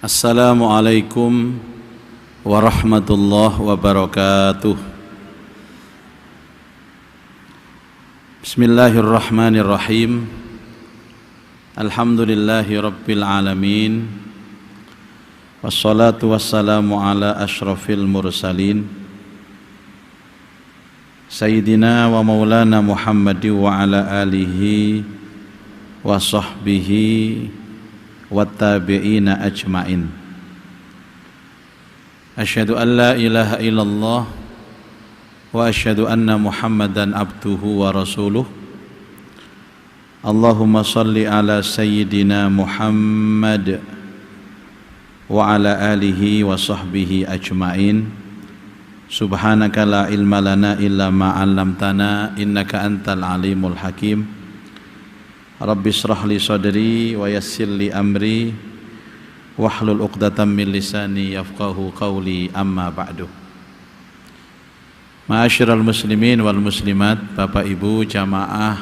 Assalamualaikum warahmatullahi wabarakatuh. Bismillahirrahmanirrahim. Alhamdulillahi rabbil alamin. Wassalatu wassalamu ala ashrafil mursalin Sayyidina wa maulana Muhammadi wa ala alihi wa sahbihi wattabi'ina ajma'in. Asyhadu an la ilaha illallah wa asyhadu anna Muhammadan abduhu wa rasuluh. Allahumma salli ala sayyidina Muhammad wa ala alihi wa sahbihi ajma'in. Subhanaka la ilma lana illa ma 'allamtana innaka antal alimul hakim. Rabbi shrah li sadri wa yassir li amri wahlul 'uqdatam min lisani yafqahu qawli, amma ba'du. Ma'asyiral muslimin wal muslimat, Bapak Ibu jamaah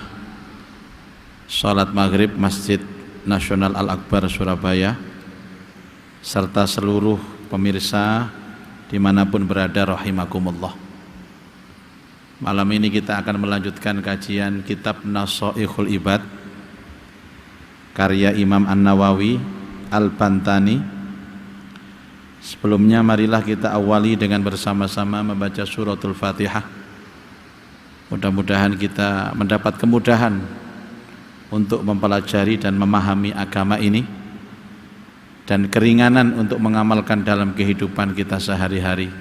salat maghrib Masjid Nasional Al-Akbar Surabaya serta seluruh pemirsa dimanapun berada rahimakumullah. Malam ini kita akan melanjutkan kajian kitab Nashaikhul Ibad karya Imam An-Nawawi Al-Bantani. Sebelumnya marilah kita awali dengan bersama-sama membaca suratul Fatihah. Mudah-mudahan kita mendapat kemudahan untuk mempelajari dan memahami agama ini, dan keringanan untuk mengamalkan dalam kehidupan kita sehari-hari.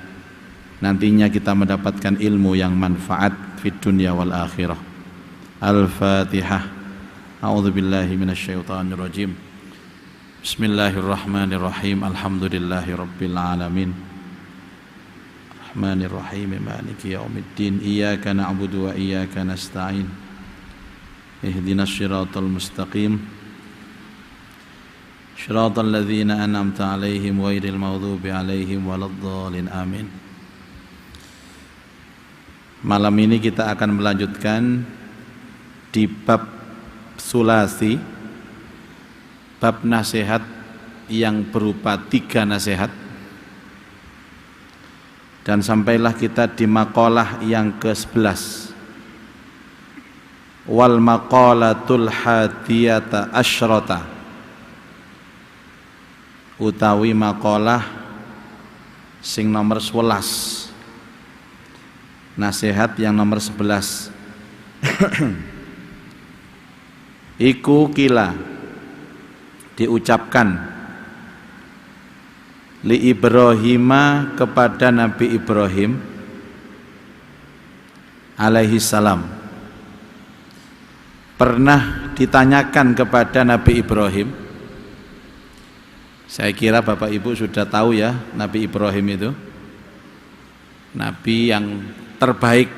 Nantinya kita mendapatkan ilmu yang manfaat fid dunya wal akhirah. Al-Fatihah. A'udzu billahi minasyaitonir rajim. Bismillahirrahmanirrahim. Alhamdulillahi rabbil alamin. Rahmanir rahim. Maliki yaumiddin. Iyyaka na'budu wa iyyaka nasta'in. Ihdinas shiratal mustaqim. Shiratal ladzina an'amta 'alaihim ghairil maghdubi 'alaihim waladdallin. Amin. Malam ini kita akan melanjutkan di bab sulasi, bab nasihat yang berupa 3 nasihat, dan sampailah kita di maqalah yang ke-11. Wal maqalatul hadiyata asyrata, utawi maqalah sing nomor 11, nasihat yang nomor 11. Iku kila, diucapkan, li Ibrahima, kepada Nabi Ibrahim alaihi salam. Pernah ditanyakan kepada Nabi Ibrahim. Saya kira Bapak Ibu sudah tahu ya, Nabi Ibrahim itu Nabi yang terbaik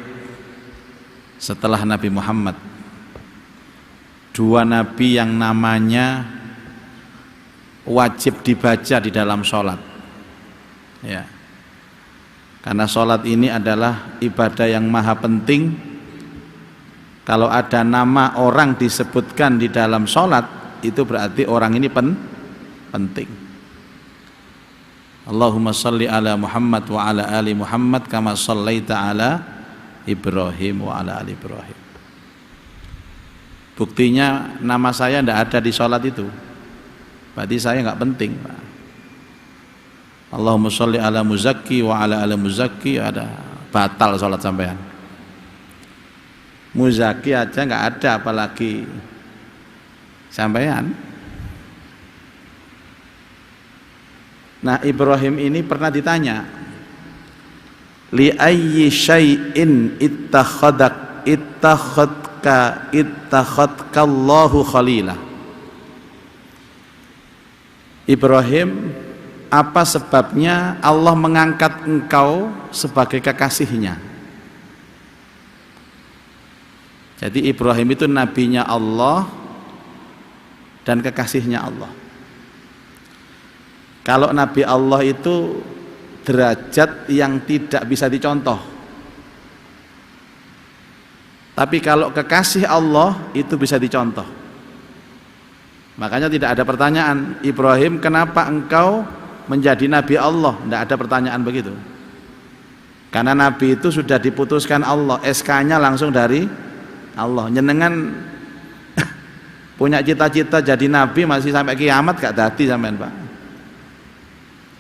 setelah Nabi Muhammad. 2 nabi yang namanya wajib dibaca di dalam sholat, ya. Karena sholat ini adalah ibadah yang maha penting. Kalau ada nama orang disebutkan di dalam sholat, itu berarti orang ini penting. Allahumma sholli ala Muhammad wa ala ali Muhammad kama shallaita ala Ibrahim wa ala ali Ibrahim. Buktinya nama saya tidak ada di sholat itu, berarti saya nggak penting. Allahumma sholli ala muzakki wa ala ala muzakki, ada batal sholat sampean. Muzakki aja nggak ada, apalagi sampean. Nah, Ibrahim ini pernah ditanya, li ayyi syai'in ittakhadkallahu khalila. Ibrahim, apa sebabnya Allah mengangkat engkau sebagai kekasihnya? Jadi Ibrahim itu nabinya Allah dan kekasihnya Allah. Kalau Nabi Allah itu derajat yang tidak bisa dicontoh. Tapi kalau kekasih Allah itu bisa dicontoh. Makanya tidak ada pertanyaan, Ibrahim kenapa engkau menjadi nabi Allah? Tidak ada pertanyaan begitu. Karena nabi itu sudah diputuskan Allah, SK-nya langsung dari Allah. Nyenengan punya cita-cita jadi nabi masih sampai kiamat gak dadi sampean, Pak.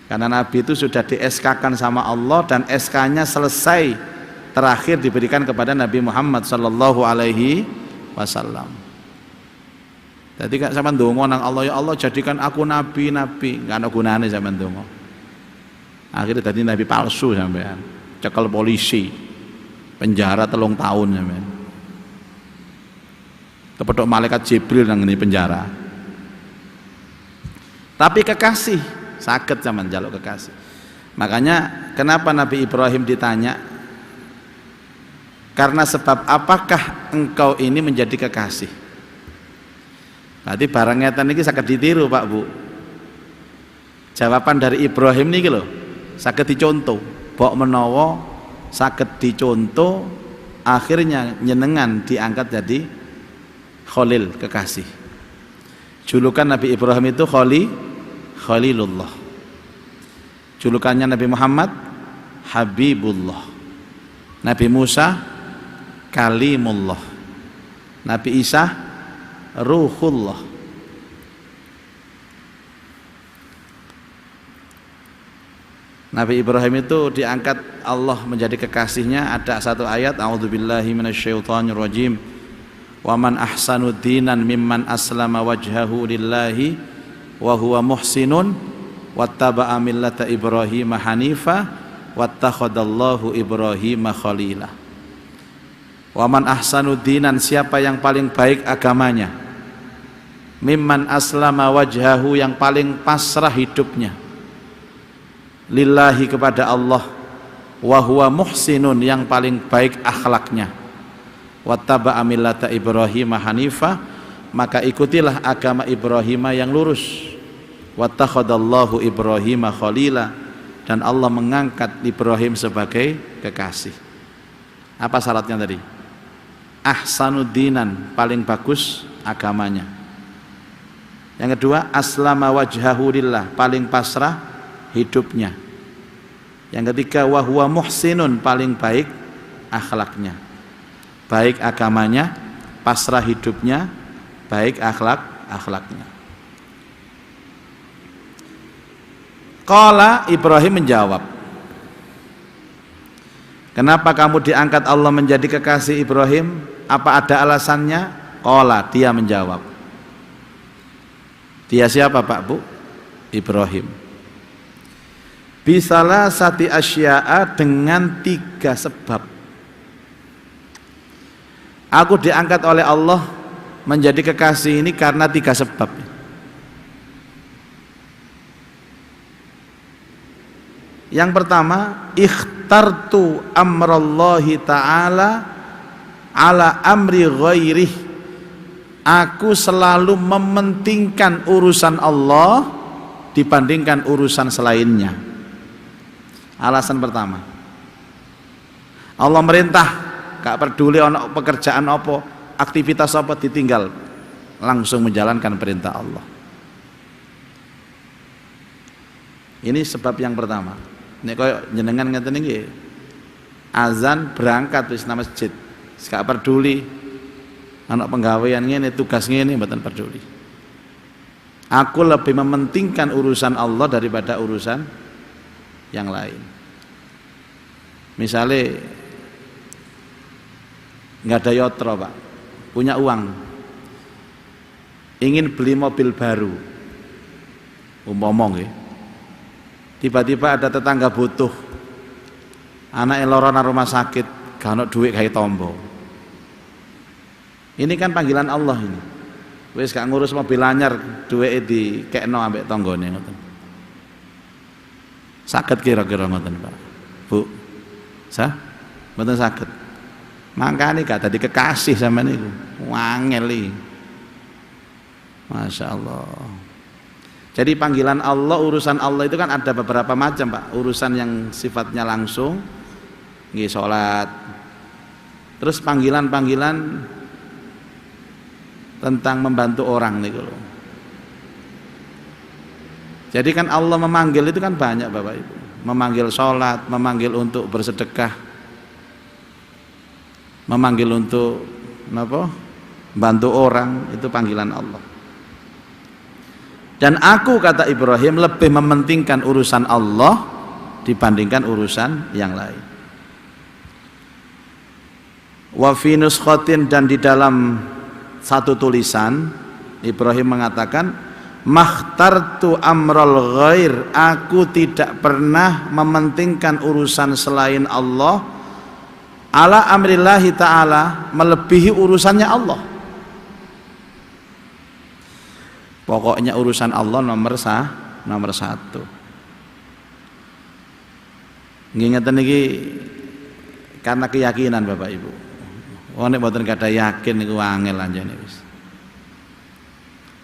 Karena nabi itu sudah di SK-kan sama Allah dan SK-nya selesai, terakhir diberikan kepada Nabi Muhammad sallallahu alaihi wasallam. Jadi kan sampean ndonga nang Allah, ya Allah jadikan aku nabi, enggak ana gunane sampean ndonga. Akhirnya dadi nabi palsu sampean. Cekel polisi, penjara 3 tahun sampean. Kepethuk malaikat Jibril nang ngene penjara. Tapi kekasih saged sampean njaluk kekasih. Makanya kenapa Nabi Ibrahim ditanya? Karena sebab apakah engkau ini menjadi kekasih? Berarti barang ngeten niki saged ditiru, Pak Bu. Jawaban dari Ibrahim niki lho, saged dicontoh. Bok menawa saged dicontoh, akhirnya nyenengan diangkat jadi Khalil, kekasih. Julukan Nabi Ibrahim itu Khalilullah. Julukannya Nabi Muhammad Habibullah. Nabi Musa Kalimullah. Nabi Isa Ruhullah. Nabi Ibrahim itu diangkat Allah menjadi kekasihnya. Ada satu ayat, a'udzubillahi minasyaitonirrajim, wa man ahsanu dinan mimman aslama wajhahu lillahi wa huwa muhsinun wattaba'a millata Ibrahim hanifa wattakhadallahu Ibrahim khalila. Wa man ahsanu dinan, siapa yang paling baik agamanya, mimman aslama wajhahu, yang paling pasrah hidupnya, lillahi, kepada Allah, wa huwa muhsinun, yang paling baik akhlaknya, wattaba'a millata Ibrahim hanifa, maka ikutilah agama Ibrahim yang lurus, wattakhadallahu Ibrahim khalila, dan Allah mengangkat Ibrahim sebagai kekasih. Apa syaratnya tadi? Ahsanudinan, paling bagus agamanya. Yang kedua, aslama wajhahu lillah, paling pasrah hidupnya. Yang ketiga, wa huwa muhsinun, paling baik akhlaknya. Baik agamanya, pasrah hidupnya, baik akhlaknya. Qala, Ibrahim menjawab, kenapa kamu diangkat Allah menjadi kekasih Ibrahim? Apa ada alasannya? Qala, dia menjawab. Dia siapa, Pak Bu? Ibrahim. Bisalah sati asya'a, dengan 3 sebab. Aku diangkat oleh Allah menjadi kekasih ini karena 3 sebab. Yang pertama, ikhtartu amrallahi ta'ala ala amri ghairih. Aku selalu mementingkan urusan Allah dibandingkan urusan selainnya. Alasan pertama, Allah merintah, gak peduli ono pekerjaan apa, aktivitas apa, ditinggal, langsung menjalankan perintah Allah. Ini sebab yang pertama. Nek koyo jenengan ngeten iki, azan berangkat wis nang masjid, gak peduli anak penggawean ngene, tugas ngene, mboten peduli. Aku lebih mementingkan urusan Allah daripada urusan yang lain. Misalnya nggak ada yotro, Pak, punya uang, ingin beli mobil baru, umpama, tiba-tiba ada tetangga butuh, anak loro nang rumah sakit, gak ono duit kayak tombo. Ini kan panggilan Allah ini. Wis gak ngurus mobil anyar, duweke dikekno ambek tanggane ngoten. Saged kira-kira ngoten, Pak. Bu. Sah? Mboten saged. Mangkane gak dadi kekasih sampean niku. Wangel iki. Masya Allah. Jadi panggilan Allah, urusan Allah itu kan ada beberapa macam, Pak. Urusan yang sifatnya langsung, nggih salat. Terus panggilan-panggilan tentang membantu orang niku lho. Jadi kan Allah memanggil itu kan banyak Bapak Ibu. Memanggil sholat, memanggil untuk bersedekah, memanggil untuk apa? Bantu orang, itu panggilan Allah. Dan aku, kata Ibrahim, lebih mementingkan urusan Allah dibandingkan urusan yang lain. Wa fi nuskhatin, dan di dalam satu tulisan Ibrahim mengatakan, makhtartu amral ghair, aku tidak pernah mementingkan urusan selain Allah ala amrillahi ta'ala, melebihi urusannya Allah. Pokoknya urusan Allah nomor satu. Ngingeten iki karena keyakinan Bapak Ibu. Nek mboten kada yakin niku angel anjene wis.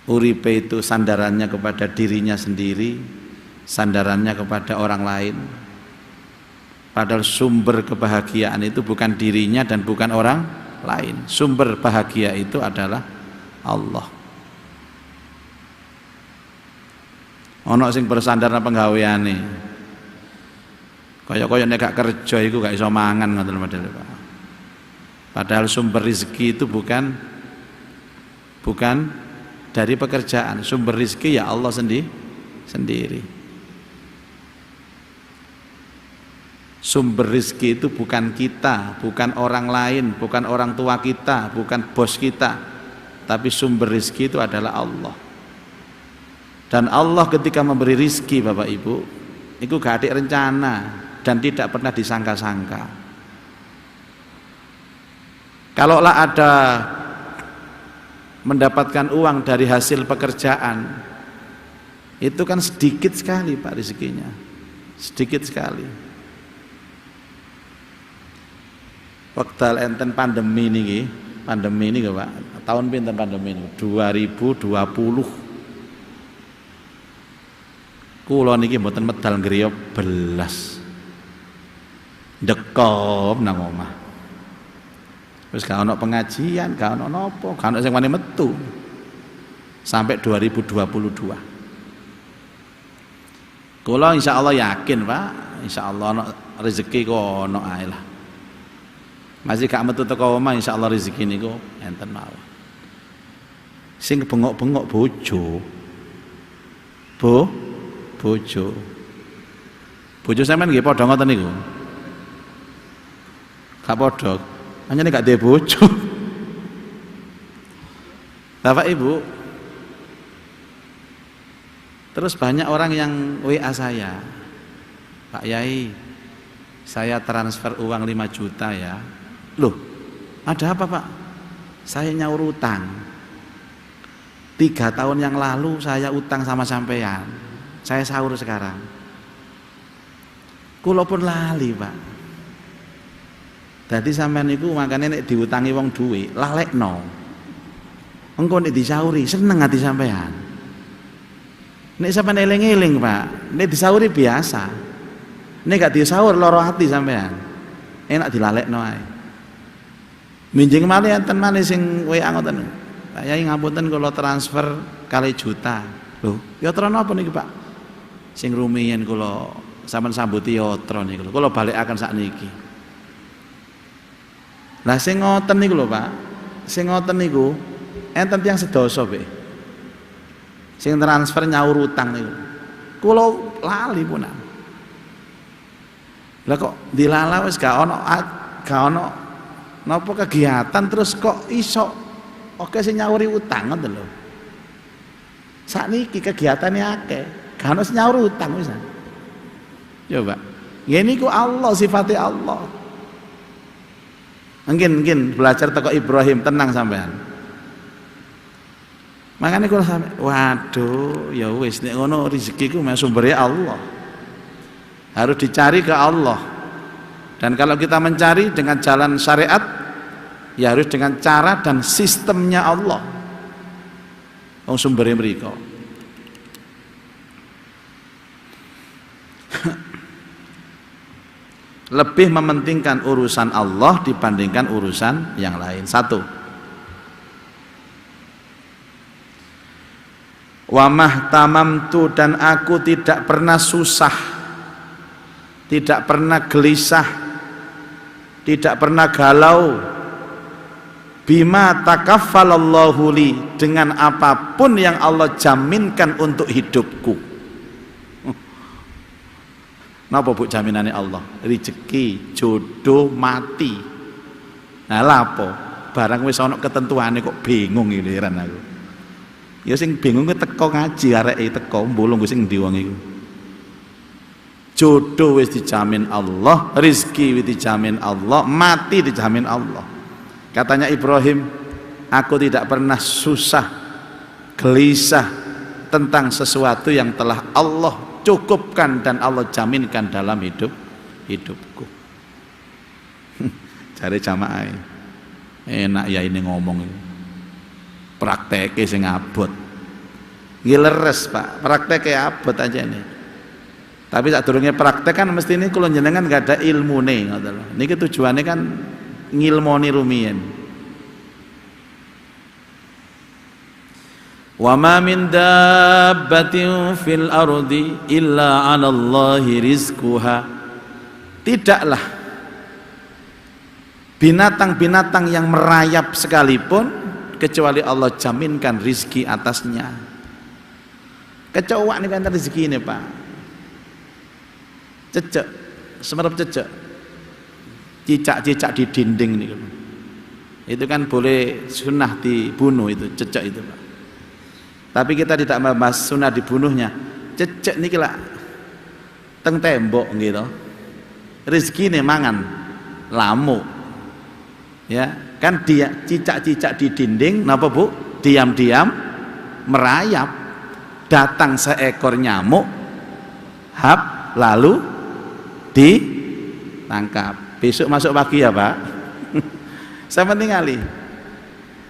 Uripe itu sandarannya kepada dirinya sendiri, sandarannya kepada orang lain. Padahal sumber kebahagiaan itu bukan dirinya dan bukan orang lain. Sumber bahagia itu adalah Allah. Ono sing bersandar nang penggaweane. Kaya-kaya nek gak kerja iku gak iso mangan ngoten modele Pak. Padahal sumber rezeki itu bukan dari pekerjaan. Sumber rezeki ya Allah sendiri. Sumber rezeki itu bukan kita, bukan orang lain, bukan orang tua kita, bukan bos kita, tapi sumber rezeki itu adalah Allah. Dan Allah ketika memberi rezeki Bapak Ibu, itu gak ada rencana dan tidak pernah disangka-sangka. Kalaulah ada mendapatkan uang dari hasil pekerjaan, itu kan sedikit sekali Pak rezekinya, sedikit sekali. Waktu enten pandemi ini Pak, tahun pinten pandemi ini? 2020. Kula niki mboten medal griya belas. Dekom nang omah. Wis gak ono pengajian, gak ono napa, gak ono sing wani metu. Sampai 2022. Kula insyaallah yakin, Pak, insyaallah ono rezeki kok ono ae lah. Masih gak metu teko omah insyaallah rezeki niku enten mawon. Sing bengok-bengok bojo. Bojo sampean nggih padha ngoten niku. Gak padha. Hanya gak duwe bojo. Bapak Ibu. Terus banyak orang yang WA saya. Pak Yai, saya transfer uang 5 juta ya. Loh, ada apa Pak? Saya nyaur utang. 3 tahun yang lalu saya utang sama sampean. Saya sahur sekarang. Kula pun lali, Pak. Dadi sampean niku makane nek diutangi wong dhuwit, lalekno. Engko nek disauri seneng ati sampean. Nek sampean eling-eling, Pak, nek disauri biasa. Nek gak disaur lara ati sampean. Enak dilalekno ae. Minjing malih enten malih sing WA ngoten. Pak Yai ngapunten kula transfer 2 juta. Lho, yatra napa niki, Pak? Sing rumiyin kula sampean sambuti yatra niku lho. Kula balekaken sakniki. Lah sing ngoten niku lho, Pak. Sing ngoten niku enten tiyang sedasa, Pak. Sing transfer nyaur utang niku. Kula lali punan. Lah kok dilala wis gak ono napa kegiatan terus kok iso oke sing nyauri utang ngoten lho. Sakniki kegiatane akeh. Gak ono nyaur utang pisan. Coba. Ngene iku Allah, sifatnya Allah. Mungkin belajar teko Ibrahim, tenang sampean. Makanya kula sampe, waduh, ya wis nek ngono rezekiku meh sumbere Allah. Harus dicari ke Allah. Dan kalau kita mencari dengan jalan syariat, ya harus dengan cara dan sistemnya Allah. Wong sumbere mriko. Lebih mementingkan urusan Allah dibandingkan urusan yang lain. 1. Wa mahtamamtu, dan aku tidak pernah susah, tidak pernah gelisah, tidak pernah galau, bima takaffalallahu li, dengan apapun yang Allah jaminkan untuk hidupku. Napa bu jaminannya Allah? Rezeki, jodoh, mati. Nah lapo? Barang wis ana ketentuane kok bingung iki heran aku. Ya sing bingung ku teko ngaji areke teko mbulung sing ndi wong iku. Jodoh wis dijamin Allah, rezeki wis dijamin Allah, mati dijamin Allah. Katanya Ibrahim, aku tidak pernah susah, gelisah tentang sesuatu yang telah Allah cukupkan dan Allah jaminkan dalam hidupku. Cari jamaah enak ya ini ngomong prakteknya sing abot ngileres pak, prakteknya abot aja nih. Tapi saat durungnya praktek kan mesti ini kalau jenengan gak ada ilmu nih, ini tujuannya kan ngilmoni rumiyin. Wa ma min dabbatin fil ardi illa 'ala Allahi rizquha. Tidaklah binatang-binatang yang merayap sekalipun kecuali Allah jaminkan rizki atasnya. Kecoa ini kan rezeki ini pak, cecek, semerap cecek, cicak-cicak di dinding nih, itu kan boleh sunnah dibunuh itu cecek itu pak. Tapi kita tidak membahas sunnah dibunuhnya. Cecek niki lah teng tembok gitu. Rezeki nih mangan lamuk. Ya, kan dia cicak-cicak di dinding napa Bu? Diam-diam merayap. Datang seekor nyamuk hap lalu ditangkap. Besok masuk pagi ya, Pak. Saya tinggali.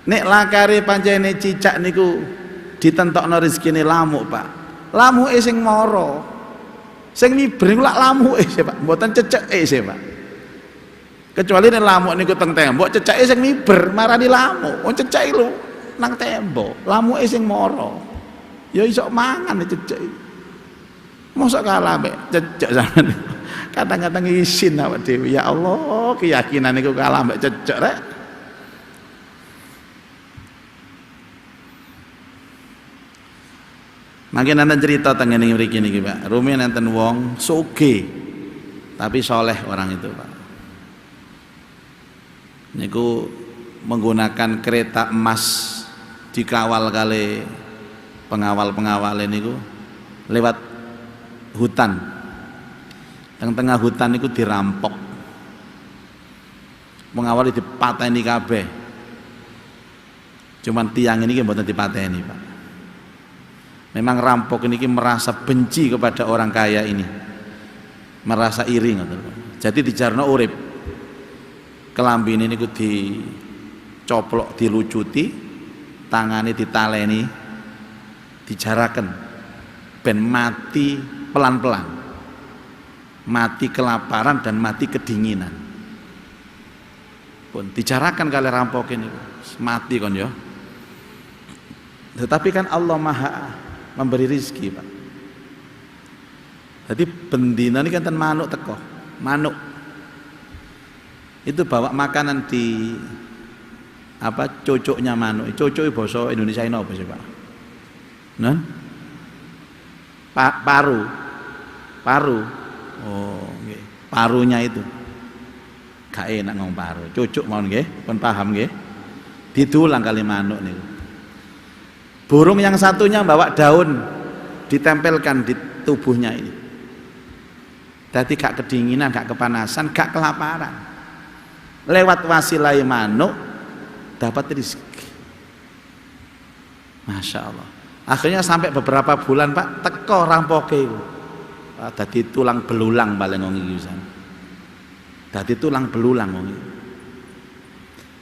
Nek lakare pancene cicak niku ditentokno rezekine lamuk, Pak. Lamuke sing mara. Sing miber niku lak lamuke sih, Pak. Mboten ceceke sih, Pak. Kecuali nek lamuk niku teng tembok, ceceke sing miber marani lamuk. Wong ceceke lho nang tembok, lamuke sing mara. Ya iso mangan cecek. Mosok kalah mek cecek sampean. Kadang-kadang isin awak dhewe. Ya Allah, keyakinan niku kalah mek cecek rek. Makin nanti cerita tentang ini mriki niki Pak. Rumiyin enten wong sugih tapi soleh orang itu Pak. Niku menggunakan kereta emas dikawal kali pengawal-pengawal niku lewat hutan. Yang tengah hutan niku dirampok. Pengawal dipateni kabeh. Cuman tiang ini mboten dipateni Pak. Memang rampok ini merasa benci kepada orang kaya ini, merasa iri ngoten. Jadi dijarno urip. Kelambi ini niku dicoplok, dilucuti, tangane ditaleni, dijaraken ben mati pelan-pelan. Mati kelaparan dan mati kedinginan. Pun dijarakan kali rampok ini, mati kon ya. Tetapi kan Allah Maha memberi rizki Pak. Jadi bendina ini kan manuk teko, manuk itu bawa makanan di apa cocoknya manuk. Cocok bahasa Indonesia ini apa sih Pak? Non? Paru. Oh, nggih. Parunya itu. Gak enak ngomong paru. Cocok mau nggih, pun paham nggih. Ditulang kali manuk niku. Burung yang satunya bawa daun ditempelkan di tubuhnya ini. Jadi gak kedinginan, gak kepanasan, gak kelaparan. Lewat wasilah manuk dapat rezeki. Masya Allah. Akhirnya sampai beberapa bulan Pak teko rampoke itu. Dadi tulang belulang paling wong iki pisan. Dadi tulang belulang wong iki.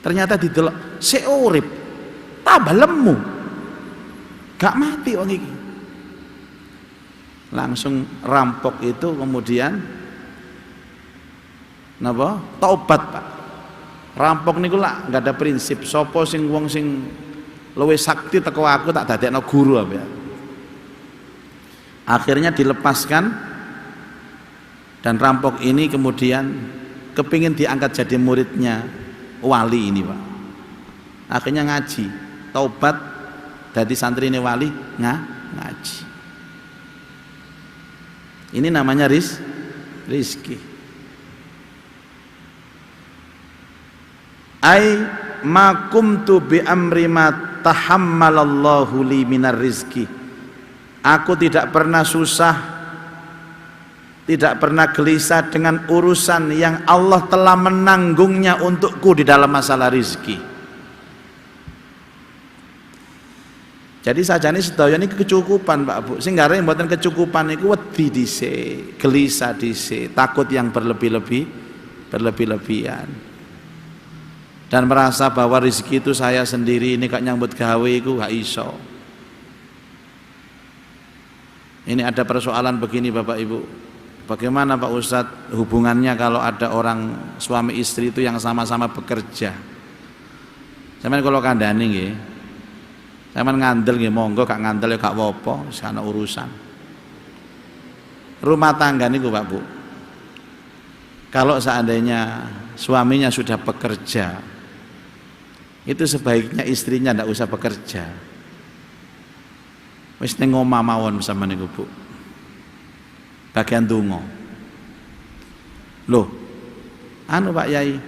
Ternyata didelok sik urip tambah lemu. Gak mati wong iki. Langsung rampok itu kemudian napa? Taubat Pak. Rampok niku lah enggak ada prinsip sapa sing wong sing luwih sakti teko aku tak dadekno guru apa ya. Akhirnya dilepaskan, dan rampok ini kemudian kepingin diangkat jadi muridnya wali ini Pak. Akhirnya ngaji, taubat dari santri ini wali, ngaji. Ini namanya rizki. Ai ma kumtu bi amri ma tahammalallahu li minar rizki. Aku tidak pernah susah, tidak pernah gelisah dengan urusan yang Allah telah menanggungnya untukku di dalam masalah rizki. Jadi sajane sedaya ini kecukupan Pak Bu. Sing garane mboten kecukupan iku wedi dhisik, gelisah dhisik, takut yang berlebihan. Dan merasa bahwa rezeki itu saya sendiri, ini kok nyambut gawe iku gak iso. Ini ada persoalan begini Bapak Ibu. Bagaimana Pak Ustadz hubungannya kalau ada orang suami istri itu yang sama-sama bekerja? Sampeyan kalau kandhani nggih. Sampeyan ngandel nggih monggo, gak ngandel ya gak apa-apa, wis ana urusan. Rumah tangga niku Pak Bu. Kalau seandainya suaminya sudah bekerja, itu sebaiknya istrinya ndak usah bekerja. Wis ning omah mawon sama niku Bu. Bagian donga. Loh, anu Pak Yai,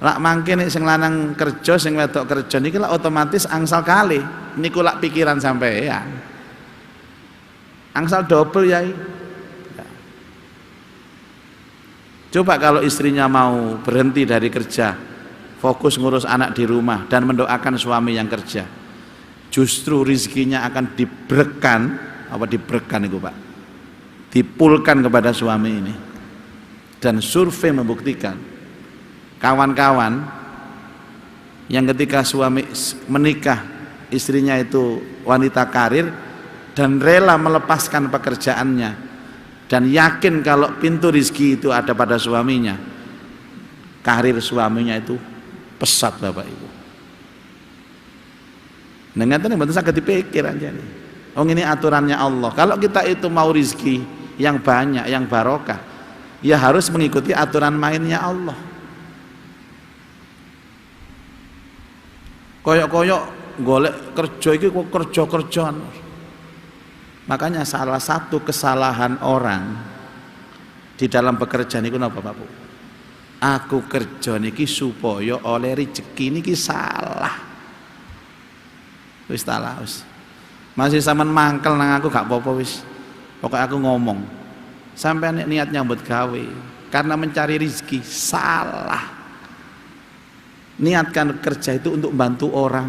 lak mangke nek sing lanang kerja, sing wedok kerja niki lak otomatis angsal kalih. Niku lak pikiran sampean. Angsal double Yai. Coba kalau istrinya mau berhenti dari kerja, fokus ngurus anak di rumah dan mendoakan suami yang kerja, justru rizkinya akan dibrekan itu Pak, dipulkan kepada suami ini. Dan survei membuktikan kawan-kawan yang ketika suami menikah, istrinya itu wanita karir dan rela melepaskan pekerjaannya dan yakin kalau pintu rizki itu ada pada suaminya, karir suaminya itu pesat Bapak Ibu. Dengan itu betul saged dipikir aja nih. Oh ini aturannya Allah. Kalau kita itu mau rizki yang banyak, yang barokah, ya harus mengikuti aturan mainnya Allah. Koyok-koyok golek kerja iki kok kerja-kerjaan. Makanya salah satu kesalahan orang di dalam pekerjaan itu napa Pak Bu? Aku kerja niki supaya oleh rezeki niki salah. Wis salah wis. Masih sampean mangkel nang aku gak apa-apa wis. Pokoknya aku ngomong. Sampai niat nyambut gawe karena mencari rezeki salah. Niatkan kerja itu untuk bantu orang,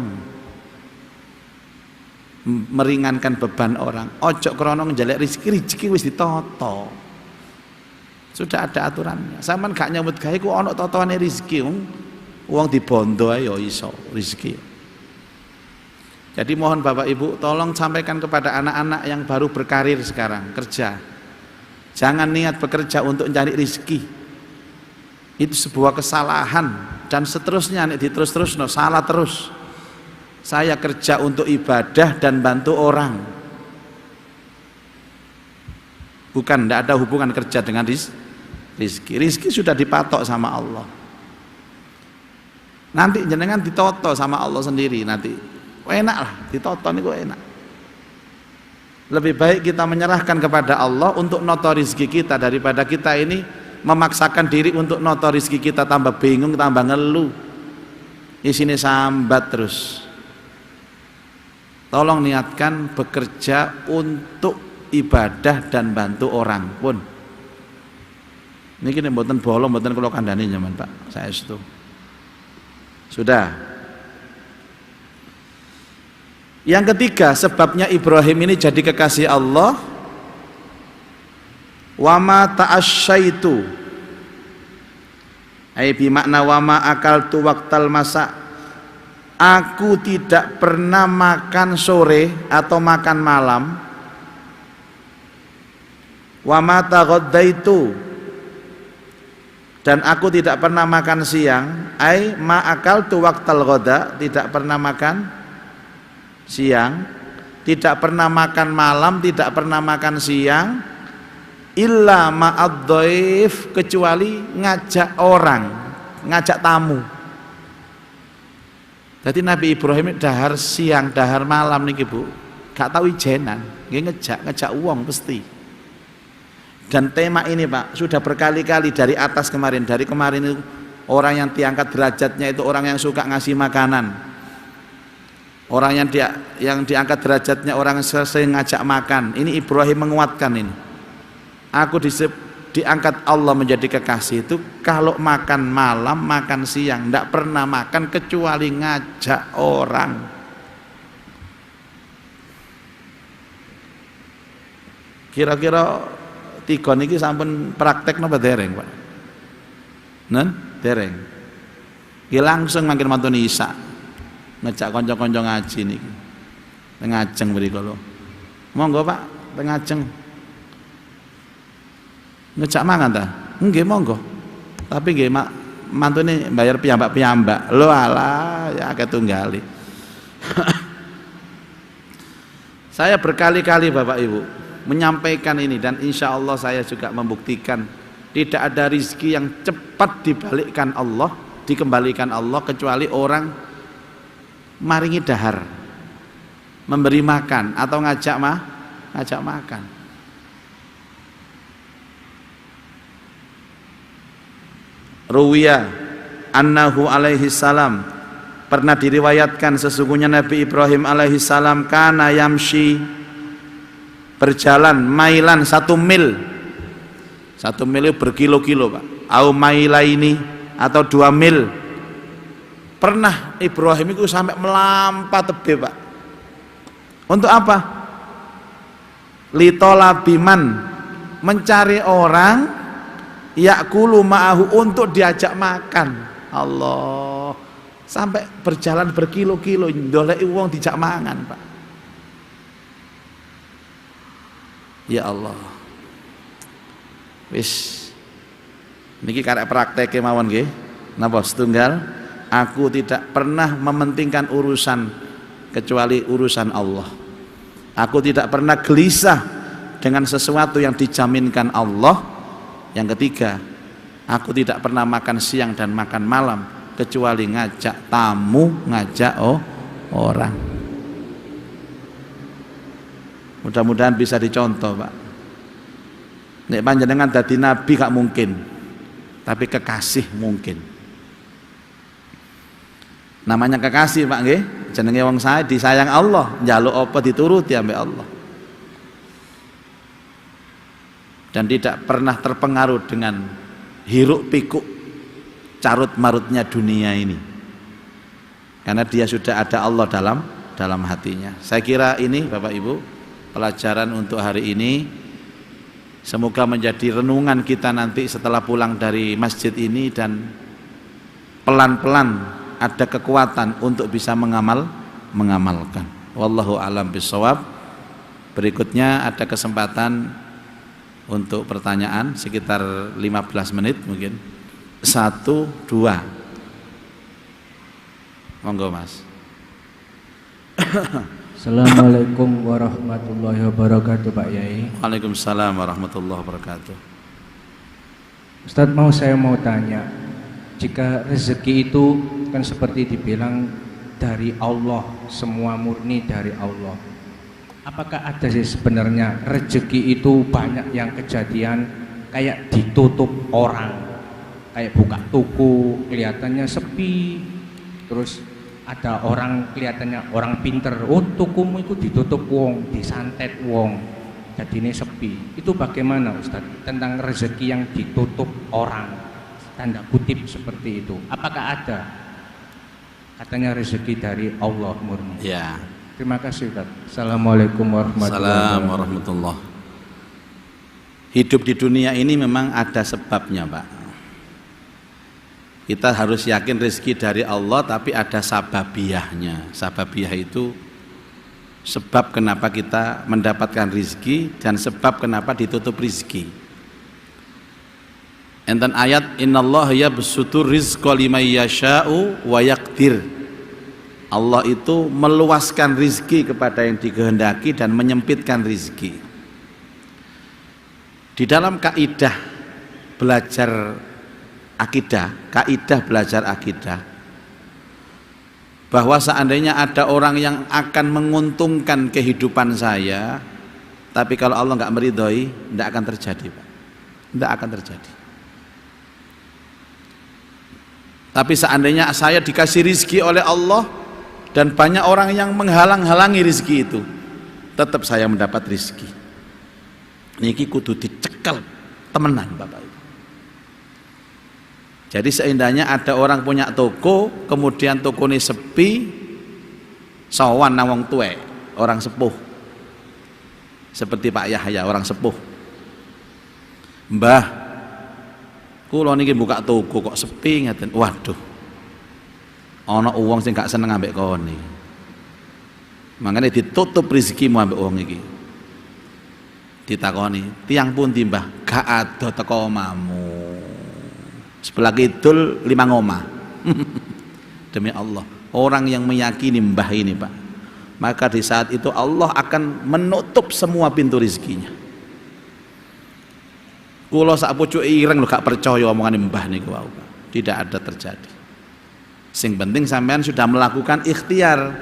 meringankan beban orang. Ojo krono njelek rezeki wis ditata. Sudah ada aturannya. Sampeyan gak nyambut gawe ku ana tataane rezeki. Wong dibondo ae ya iso rezeki. Jadi mohon Bapak Ibu tolong sampaikan kepada anak-anak yang baru berkarir sekarang kerja. Jangan niat bekerja untuk mencari rezeki. Itu sebuah kesalahan dan seterusnya nek diterus-terus salah terus. Saya kerja untuk ibadah dan bantu orang. Bukan, tidak ada hubungan kerja dengan rizki. Rizki sudah dipatok sama Allah. Nanti jenengan ditoto sama Allah sendiri nanti. Enak lah, ditoto ini kok enak. Lebih baik kita menyerahkan kepada Allah untuk noto rizki kita daripada kita ini memaksakan diri untuk noto rizki kita, tambah bingung, tambah ngeluh. Isine sambat terus. Tolong niatkan bekerja untuk ibadah dan bantu orang pun. Niki mboten bolong, mboten kula kandhani nyaman Pak. Saya itu. Sudah. Yang ketiga, sebabnya Ibrahim ini jadi kekasih Allah. Wama ta'asyaitu. Ai bi makna wama akaltu waqtal masa. Aku tidak pernah makan sore atau makan malam. Wa ma taghaddaitu, dan aku tidak pernah makan siang. Ai ma akaltu waqtal ghada, tidak pernah makan siang. tidak pernah makan malam, tidak pernah makan siang, illa ma'ad dhaif, kecuali ngajak orang, ngajak tamu. Jadi Nabi Ibrahim dahar siang, dahar malam niki Bu, gak tahu ijenan, ngejak uang pasti. Dan tema ini Pak sudah berkali-kali dari atas kemarin, dari kemarin itu orang yang diangkat derajatnya itu orang yang suka ngasih makanan. Orang yang diangkat derajatnya orang yang sering ngajak makan. Ini Ibrahim menguatkan ini. Aku diangkat Allah menjadi kekasih itu kalau makan malam, makan siang, tidak pernah makan kecuali ngajak orang. Kira-kira tiga niki sampun praktek napa dereng Pak? Nen? Dereng. Ki langsung makin mantun Isa. Ngejak kanca-kanca ngaji niki. Ngajeng mriko lho. Monggo Pak, ngajeng. Ngejak mangan ta? Nggih monggo. Tapi nggih mantune bayar piyambak-piyambak. Lho alah ya akeh tunggali. Saya berkali-kali Bapak Ibu menyampaikan ini dan insya Allah saya juga membuktikan tidak ada rizki yang cepat dikembalikan Allah kecuali orang maringi dahar, memberi makan atau ngajak makan. Ruwiya annahu alaihi salam, pernah diriwayatkan sesungguhnya Nabi Ibrahim alaihi salam kana yamshi, berjalan mailan 1 mil. 1 mil itu berkilo-kilo Pak, au mailaini atau 2 mil. Pernah Ibrahim itu sampai melampau tebih Pak. Untuk apa? Litolabiman, mencari orang yakulu ma'ahu, untuk diajak makan. Allah, sampai berjalan berkilo-kilo ndoleki wong dijak mangan Pak. Ya Allah, wis niki karek prakteke mawon nggih. Napa setunggal, aku tidak pernah mementingkan urusan kecuali urusan Allah. Aku tidak pernah gelisah dengan sesuatu yang dijaminkan Allah. Yang ketiga, aku tidak pernah makan siang dan makan malam kecuali ngajak tamu, ngajak orang. Mudah-mudahan bisa dicontoh Pak. Nek panjenengan dadi nabi gak mungkin, tapi kekasih mungkin. Namanya kekasih Pak nggih, jenenge wong sae disayang Allah, njaluk apa dituruti ambek Allah. Dan tidak pernah terpengaruh dengan hiruk pikuk carut marutnya dunia ini. Karena dia sudah ada Allah dalam hatinya. Saya kira ini Bapak Ibu pelajaran untuk hari ini. Semoga menjadi renungan kita nanti setelah pulang dari masjid ini dan pelan-pelan ada kekuatan untuk bisa mengamalkan. Wallahu a'lam bishawab. Berikutnya ada kesempatan untuk pertanyaan sekitar 15 menit mungkin. 1, 2. Monggo Mas. Assalamualaikum warahmatullahi wabarakatuh Pak Yai. Waalaikumsalam warahmatullahi wabarakatuh. Ustadz, saya mau tanya, jika rezeki itu kan seperti dibilang dari Allah, semua murni dari Allah, apakah ada sih sebenarnya rezeki itu banyak yang kejadian kayak ditutup orang, kayak buka toko kelihatannya sepi, terus ada orang kelihatannya orang pinter, oh tukumu itu ditutup wong, disantet wong, jadi ini sepi. Itu bagaimana Ustadz tentang rezeki yang ditutup orang, tanda kutip seperti itu? Apakah ada? Katanya rezeki dari Allah murni. Ya. Terima kasih Ustadz. Assalamualaikum warahmatullahi wabarakatuh. Hidup di dunia ini memang ada sebabnya Pak. Kita harus yakin rezeki dari Allah, tapi ada sababiyahnya. Sababiyah itu sebab kenapa kita mendapatkan rezeki dan sebab kenapa ditutup rezeki. Enten ayat innallaha yabsutur rizqa liman yasha'u wa yaqdir. Allah itu meluaskan rizki kepada yang dikehendaki dan menyempitkan rizki. Di dalam kaidah belajar akidah, bahwa seandainya ada orang yang akan menguntungkan kehidupan saya, tapi kalau Allah nggak meridhoi, tidak akan terjadi, Pak. Tidak akan terjadi. Tapi seandainya saya dikasih rizki oleh Allah dan banyak orang yang menghalang-halangi rizki itu, tetap saya mendapat rizki. Niki kudu dicekal temenan, Bapak Ibu. Jadi seandainya ada orang punya toko, kemudian toko ini sepi, sawan nang wong tuwek, orang sepuh. Seperti Pak Yahya, orang sepuh. Mbah, kula niki buka toko kok sepi ngeten. Waduh. Ana wong sing gak seneng ambek kene. Mangane ditutup rezekimu ambek wong iki. Ditakoni, "Tiang pundi, Mbah?" "Gak ada teko omamu." Sebelah kidul 5 ngomah. Demi Allah, orang yang meyakini mbah ini, Pak, maka di saat itu Allah akan menutup semua pintu rezekinya. Kula sak pucuk ireng lho gak percaya omongan mbah niku wau, Pak. Tidak ada terjadi. Sing penting sampean sudah melakukan ikhtiar.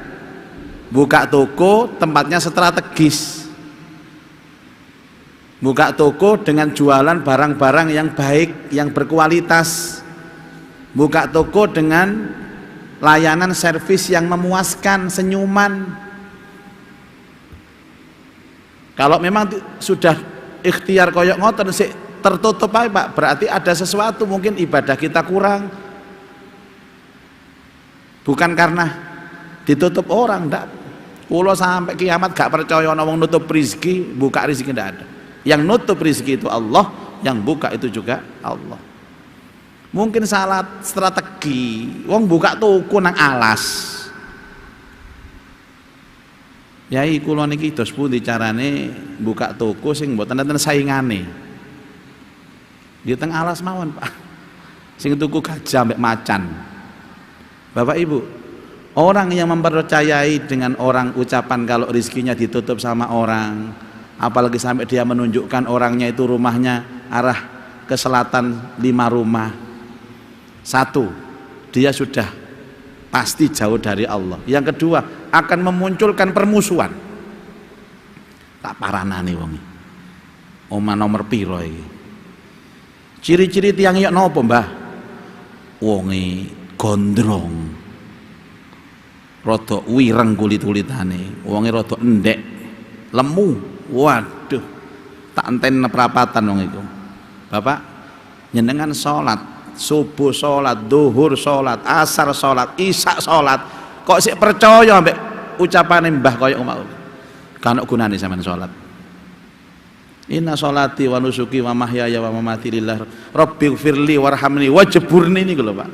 Buka toko tempatnya strategis. Buka toko dengan jualan barang-barang yang baik, yang berkualitas. Buka toko dengan layanan servis yang memuaskan, senyuman. Kalau memang sudah ikhtiar koyok ngoten sik tertutup aja, Pak, berarti ada sesuatu, mungkin ibadah kita kurang. Bukan karena ditutup orang, ndak. Kula sampai kiamat gak percaya ana wong nutup rezeki, buka rezeki ndak ada. Yang nutup rezeki itu Allah, yang buka itu juga Allah. Mungkin salah strategi, wong buka toko nang alas. Yai kula niki dos pundi carane buka toko sing mboten enten saingane. Di teng alas mawon, Pak. Sing tuku gajah mbek macan. Bapak Ibu, orang yang mempercayai dengan orang ucapan kalau rezekinya ditutup sama orang, apalagi sampai dia menunjukkan orangnya itu rumahnya arah ke selatan 5 rumah. 1, dia sudah pasti jauh dari Allah. Yang kedua, akan memunculkan permusuhan. Tak paranane wong. Oma nomor piro iki? Ciri-ciri tiyang yok napa, Mbah? Wonge gondrong. Rada wireng kulit-kulitane, wonge rada endek, lemu. Waduh, tak enten perapatan wong iku. Bapak, njenengan salat, subuh salat, duhur salat, asar salat, isya salat, kok sik percaya ambek ucapane mbah kaya mau. Kan ono gunane sampean salat. Inna sholati wa nusuki wa mahyaya wa mamati lillah rabbighfirli warhamni wajburni niku lho, Pak.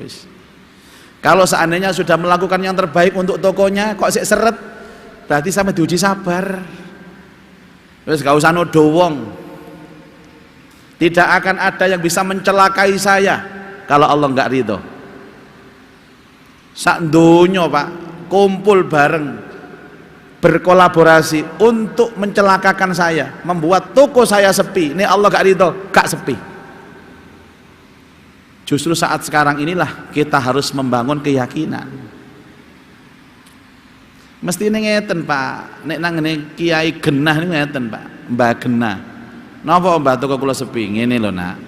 Wis. Kalau seandainya sudah melakukan yang terbaik untuk tokonya kok sik seret, berarti sampe diuji sabar. Terus gak usah nuduh wong. Tidak akan ada yang bisa mencelakai saya kalau Allah nggak ridho. Sak donya, Pak, kumpul bareng berkolaborasi untuk mencelakakan saya, membuat toko saya sepi. Ini Allah gak ridho, gak sepi. Justru saat sekarang inilah kita harus membangun keyakinan. Mesti ngeten, Pak. Nek nang ngene Kiai Genah niku ngeten, Pak. Mbah Genah. Napa Mbah toko kula sepi? Ngene lho, Nak.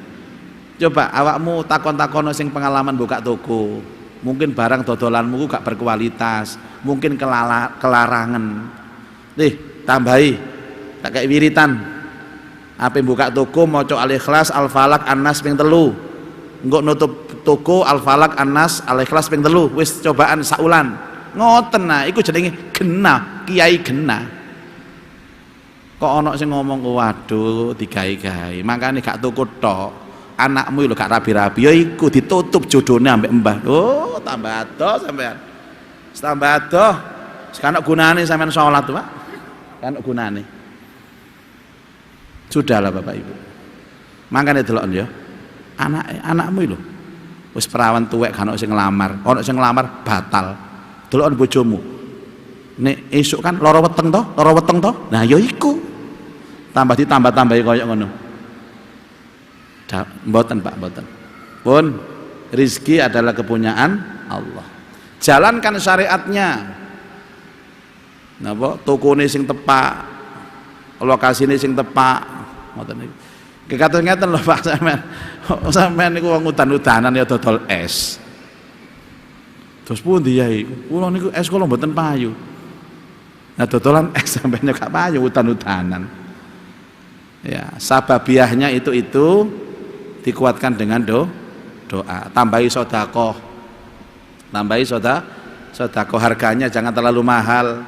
Coba awakmu takon-takono sing pengalaman buka toko. Mungkin barang dodolanmu gak berkualitas, mungkin kelarangan. Tambahi, tak kayak wiritan. Apa buka toko maca Al-Ikhlas, Al-Falaq, An-Nas ping 3. Engko nutup toko Al-Falaq, An-Nas, Al-Ikhlas ping 3. Wis cobaan saulan. Ngoten nah, iku jenenge Genah, Kiai Genah. Kok ana sing ngomong, waduh digawe-gawe. Makane gak toko tok. Anakmu lho gak rabi-rabi, ya iku ditutup jodone ambek mbah. Oh, tambah adoh sampean. Tambah adoh. Sekarang gunane sampean salat, Pak. Kan gunane. Sudahlah Bapak Ibu. Mangkane delok ya. Anakmu lho. Wis perawan tuwek kan ono sing nglamar. Ono sing nglamar batal. delokon bojomu. Nek esuk kan lara weteng to. Nah ya iku. Tambah ditambah-tambahi koyo ngono. Mboten Pak, mboten. Pun rizki adalah kepunyaan Allah. Jalankan syariatnya. Napa tokone sing tepak, lokasine sing tepak, ngoten niku. Kekaten ngeten lho Pak sampean. Sampean niku wong udan-udanan ya dodol es. Terus pundi yai? Kula niku es kula mboten payu. Nah dodolan es sampean gak payu udan-udanan. Ya, sababiahnya itu dikuatkan dengan doa. Tambahi sedekah. Tambahi sedekah, harganya jangan terlalu mahal.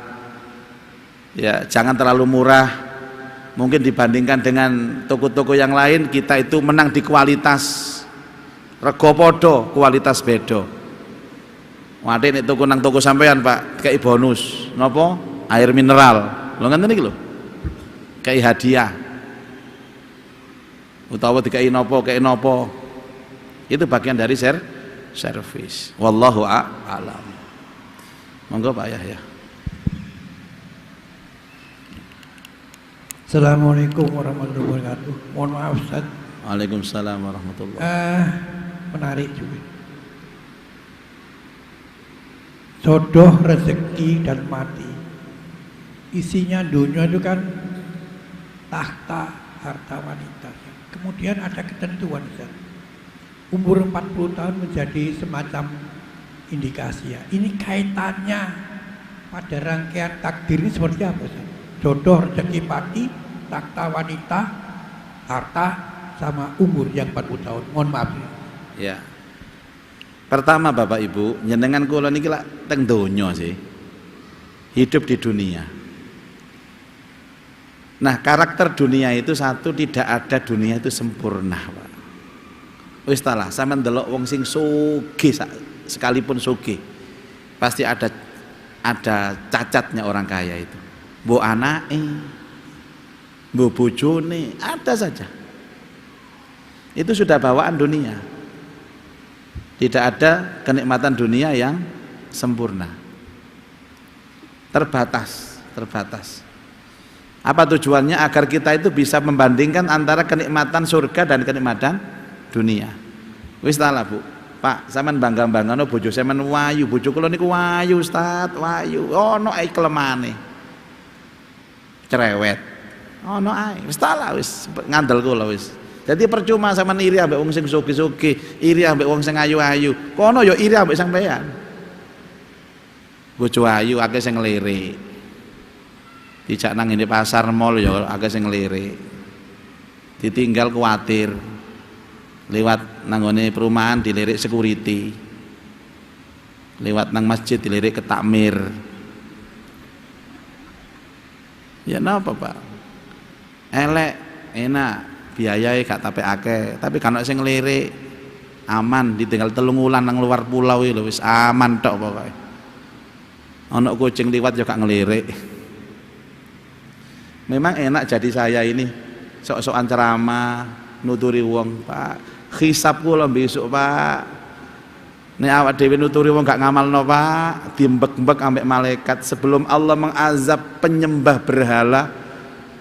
Ya, jangan terlalu murah. Mungkin dibandingkan dengan toko-toko yang lain kita itu menang di kualitas. Rego podo, kualitas bedo. Wate nek toko nang toko sampean Pak, kei bonus. Napa? Air mineral. Lho ngenten iki lho. Kei hadiah. Utawa dikai nopo, itu bagian dari servis. Wallahu a'lam. Monggo Pak Yahya. Assalamualaikum warahmatullahi wabarakatuh. Mohon maaf Ustaz. Waalaikumsalam warahmatullahi wabarakatuh. Menarik juga. Jodoh, rezeki dan mati. Isinya dunia itu kan tahta, harta, wanita. Kemudian ada ketentuan Ustaz. Umur 40 tahun menjadi semacam indikasi ya. Ini kaitannya pada rangkaian takdir ini seperti apa Ustaz? Jodoh, rezeki, mati, takhta, wanita, harta, sama umur yang 40 tahun. Mohon maaf. Ya. Pertama Bapak Ibu, njenengan kula niki lak teng donya sih. Hidup di dunia. Nah, karakter dunia itu satu, tidak ada dunia itu sempurna, Pak. Wis ta lah, sampean ndelok wong sing sugih sekalipun sugih, pasti ada cacatnya orang kaya itu. Mbok anake, mbok bojone, ada saja. Itu sudah bawaan dunia. Tidak ada kenikmatan dunia yang sempurna. Terbatas. Apa tujuannya? Agar kita itu bisa membandingkan antara kenikmatan surga dan kenikmatan dunia. Wis ta lah Bu. Pak, sampean bangga-banggano bojo sampean wayu, bojo kula niku wayu Ustaz, wayu. Ono ae kelemane. Cerewet. Ono ae. Wis ta lah wis ngandel kula wis. Jadi percuma sampean iri ambek wong sing sugih-sugih, iri ambek wong sing ayu-ayu. Kono ya iri ambek sampean. Bojo ayu akeh sing ngelirik. Dijak nang ngene pasar mall ya akeh sing ngelirik. Ditinggal kuatir. Lewat nang ngene perumahan dilirik security. Lewat nang masjid dilirik ketakmir. Ya napa Pak? Elek, enak, biayai gak tapek akeh, tapi kan sing ngelirik aman, ditinggal 3 wulan nang luar pulau lho wis aman tok pokoke. Ana kucing liwat ya gak ngelirik. Memang enak jadi saya ini sok-sokan ceramah nuturi wong Pak. Hisab kula besok Pak. Nek awak dhewe nuturi wong gak ngamalno Pak, diembek-embek ambek malaikat sebelum Allah mengazab penyembah berhala.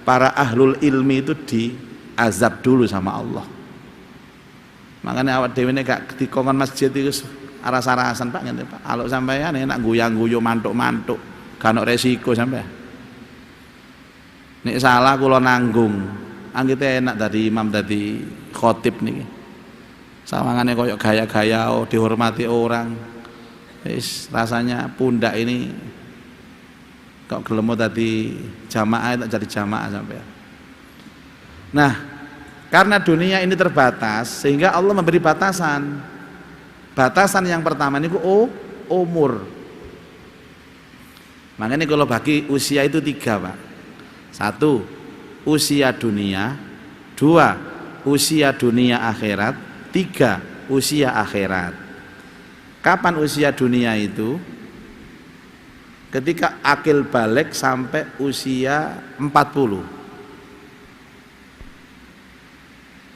Para ahlul ilmi itu diazab dulu sama Allah. Makanya awak dhewe nek gak dikongkon masjid itu aras-arasan Pak ngene Pak. Alok sampean enak guyang-guyu mantuk-mantuk, gak ono resiko sampean. Nek salah kula nanggung. Anggite enak dari imam dari khotib niki. Sawangane koyo gaya-gaya dihormati orang. Wis rasanya pundak ini kok gelemo tadi jamaah tak jadi jamaah sampean. Nah, karena dunia ini terbatas sehingga Allah memberi batasan. Batasan yang pertama niku umur. Makanya kalau bagi usia itu 3 Pak. 1. Usia dunia. 2. Usia dunia akhirat. 3. Usia akhirat. Kapan usia dunia itu? Ketika akil balik sampai usia 40.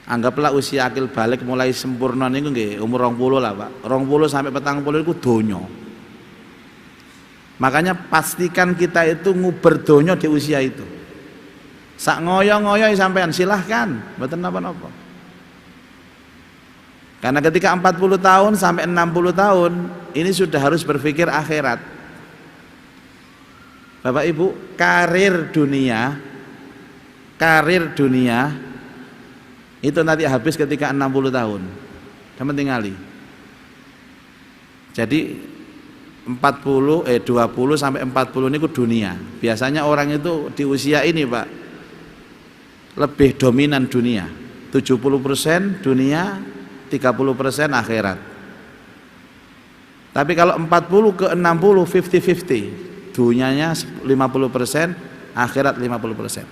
Anggaplah usia akil balik mulai sempurna niku nggih umur 20 lah Pak. 20 sampai 40 iku donya. Makanya pastikan kita itu nguber donya di usia itu. Sak ngoyo-ngoyo sampean silahkan, mboten napa-napa. Karena ketika 40 tahun sampai 60 tahun ini sudah harus berpikir akhirat. Bapak Ibu, karir dunia itu nanti habis ketika 60 tahun. Sampeyan tingali. Jadi 20 sampai 40 ini dunia. Biasanya orang itu di usia ini, Pak, lebih dominan dunia. 70% dunia, 30% akhirat. Tapi kalau 40 ke 60 50-50. Dunianya 50%, akhirat 50%.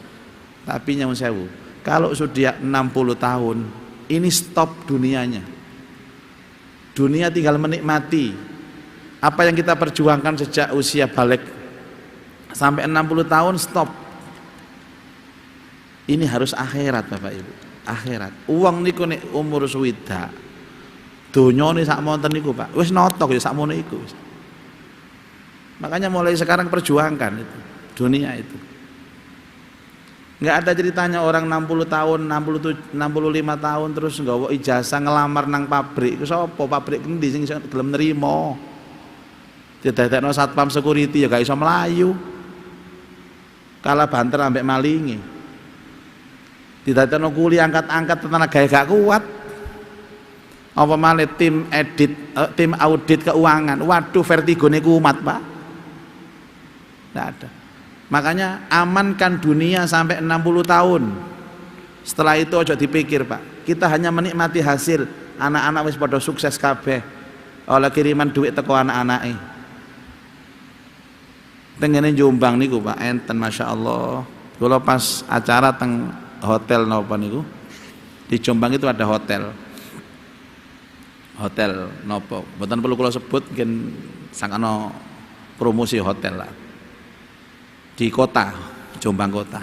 Tapi nyawun sewu, kalau sudah 60 tahun, ini stop dunianya. Dunia tinggal menikmati apa yang kita perjuangkan sejak usia balik sampai 60 tahun, stop. Ini harus akhirat, Bapak Ibu. Akhirat. Uang niku nek umur swidak. Donya sak monten niku, Pak. Wis notok ya sak mono iku. Makanya mulai sekarang perjuangkan itu, dunia itu. Nggak ada ceritanya orang 60 tahun, 65 tahun terus nggawa ijazah ngelamar nang pabrik. Iku sapa? Pabrik endi sing iso gelem nrimo? Didadekno satpam security ya gak iso mlayu. Kalah banter ambek malingi. Didadekno kuli angkat-angkat tenaga gak kuat. Apa malih tim audit keuangan. Waduh, vertigone kumat, Pak. Tidak ada. Makanya amankan dunia sampai 60 tahun. Setelah itu ojo dipikir, Pak. Kita hanya menikmati hasil. Anak-anak wis pada sukses kabeh oleh kiriman duit teko anak-anake. Tengene Jombang niku, Pak, enten Masya Allah. Kula pas acara teng hotel napa niku. Di Jombang itu ada hotel. Hotel napa? Mboten perlu kula sebut, mungkin sangkano promosi hotel lah. Di kota Jombang kota.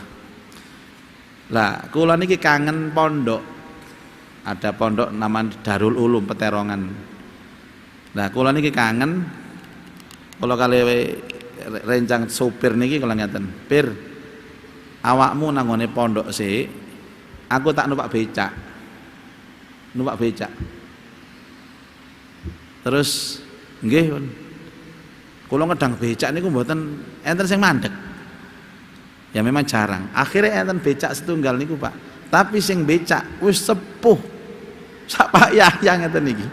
Lah kula niki kangen pondok. Ada pondok namanya Darul Ulum Peterongan. Lah kula niki kangen kula kali rencang sopir niki kula ngeten. Pir, awakmu nang ngone pondok sik. Aku tak numpak becak. Numpak becak. Terus nggih kula ngedang becak niku mboten enten sing mandeg. Ya memang jarang. Akhirnya enten becak setunggal niku, Pak. Tapi sing becak wis sepuh. Sak Pak Yahya ngeten niki.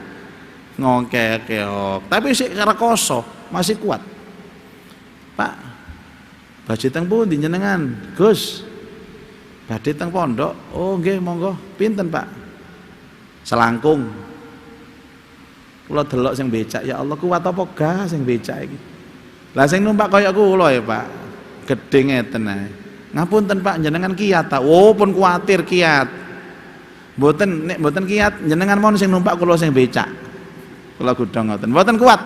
Ngongkek-keok. Tapi sik rekoso, masih kuat. Pak, badhe teng pundi jenengan? Gus. Badhe teng pondok. Oh, nggih, monggo. Pinten, Pak? Selangkung. Kula delok sing becak, ya Allah kuat apa gak sing becak iki. Lah sing numpak kaya kula ya, Pak. Gedhe ngeten ae. Ngapunten Pak, jenengan kiat ta? Oh, pun kuatir kiat. Mboten nek mboten kiat jenengan mon sing numpak kula sing becak. Kula gudang ngoten. Mboten kuat.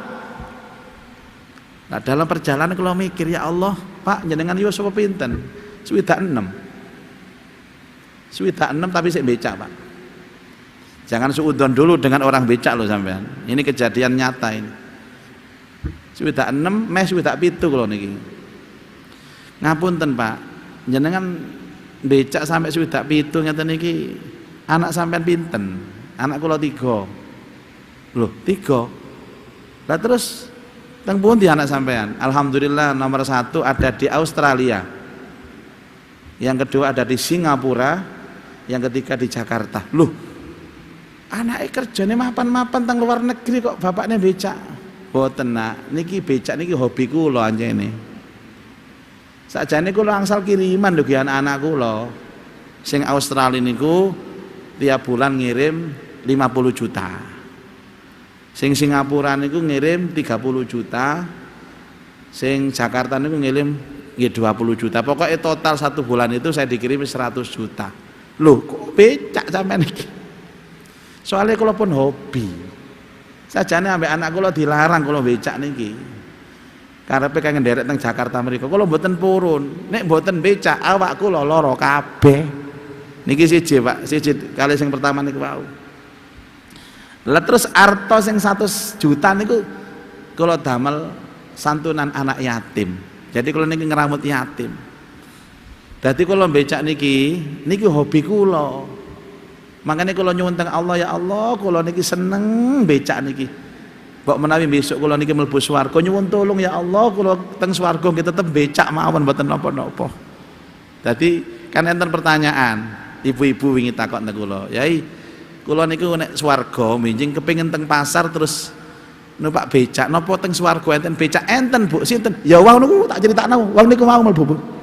Nah, dalam perjalanan kula mikir, ya Allah, Pak, jenengan yo sapa pinten? 66. 66 tapi sik becak, Pak. Jangan suudon dulu dengan orang becak loh sampean. Ini kejadian nyata ini. 66 meh 7 kula niki. Ngapunten Pak, jenengan becak sampai 7 ngeten niki anak sampean pinten? Anak kula 3. Loh, 3. Lah terus teng pundi anak sampean? Alhamdulillah nomor 1 ada di Australia. Yang kedua ada di Singapura, yang ketiga di Jakarta. Loh, anaknya kerjanya mapan-mapan teng luar negeri kok bapaknya becak? Boten nak, niki becak niki hobi kula anjene. Sakjane kula angsal kiriman lho anak-anak kula. Sing Australia niku tiap bulan ngirim 50 juta. Sing Singapura niku ngirim 30 juta. Sing Jakarta niku ngirim 20 juta. Pokoknya total 1 bulan itu saya dikirim 100 juta. Loh, kok becak sampean iki? Soalnya kula pun hobi. Sajane ambek anak kula dilarang kula becak niki. Karepe kangen nderek teng Jakarta mriku. Kula mboten purun. Nek mboten becak awak kula lara kabeh. Niki siji, Pak. Siji kali sing pertama niku wau. Lah terus arto sing 100 juta niku kula damel santunan anak yatim. Jadi kalau niki ngeramut yatim. Dadi kula becak niki hobi kula. Makanya kula nyuwun teng Allah, ya Allah, kula niki seneng becak niki. Kok menawi besok kula niki mlebu swarga nyuwun tolong ya Allah, kula teng swarga nggih tetep becak mawon mboten napa-napa. Dadi kan enten pertanyaan, ibu-ibu wingi takok teng kula, "Yai, kula niku nek swarga minjing kepengin teng pasar terus numpak becak napa teng swarga enten becak?" "Enten, Bu." "Sinten?" "Ya wau niku tak critakno, wau niku mau mlebu."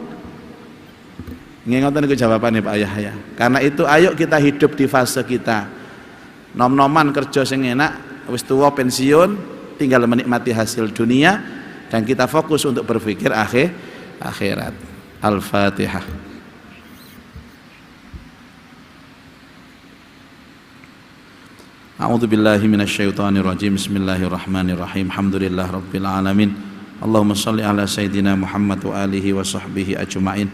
Nggih ngoten niku jawabane Pak Yahya. Karena itu ayo kita hidup di fase kita nom-noman kerja sing enak, wis tuwa pensiun, tinggal menikmati hasil dunia dan kita fokus untuk berpikir akhirat. Al-Fatihah. A'udzu billahi minasyaitonir rajim. Bismillahirrahmanirrahim. Alhamdulillah rabbil alamin. Allahumma shalli ala sayidina Muhammad wa alihi wa sahbihi ajmain.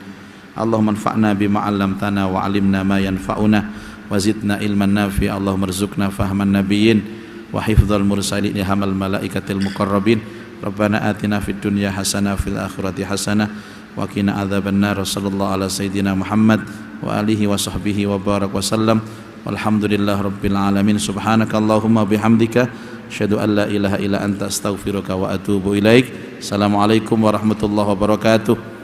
Allahumma anfa'na bima 'allamtana wa 'allimna ma yanfa'una wa zidna ilman nafi'a. Allahumma rzuqna fahman nabiyyin wa hifdzal mursalin hamal malaikatil muqarrabin. Rabbana atina fid dunya hasanah fil akhirati hasanah wa qina adzabannar. Sallallahu ala sayidina Muhammad wa alihi wa sahbihi wa barak wa sallam. Walhamdulillah rabbil alamin. Subhanakallahumma bihamdika asyhadu an la ilaha illa anta astaghfiruka wa atubu ilaik. Assalamualaikum warahmatullahi wabarakatuh.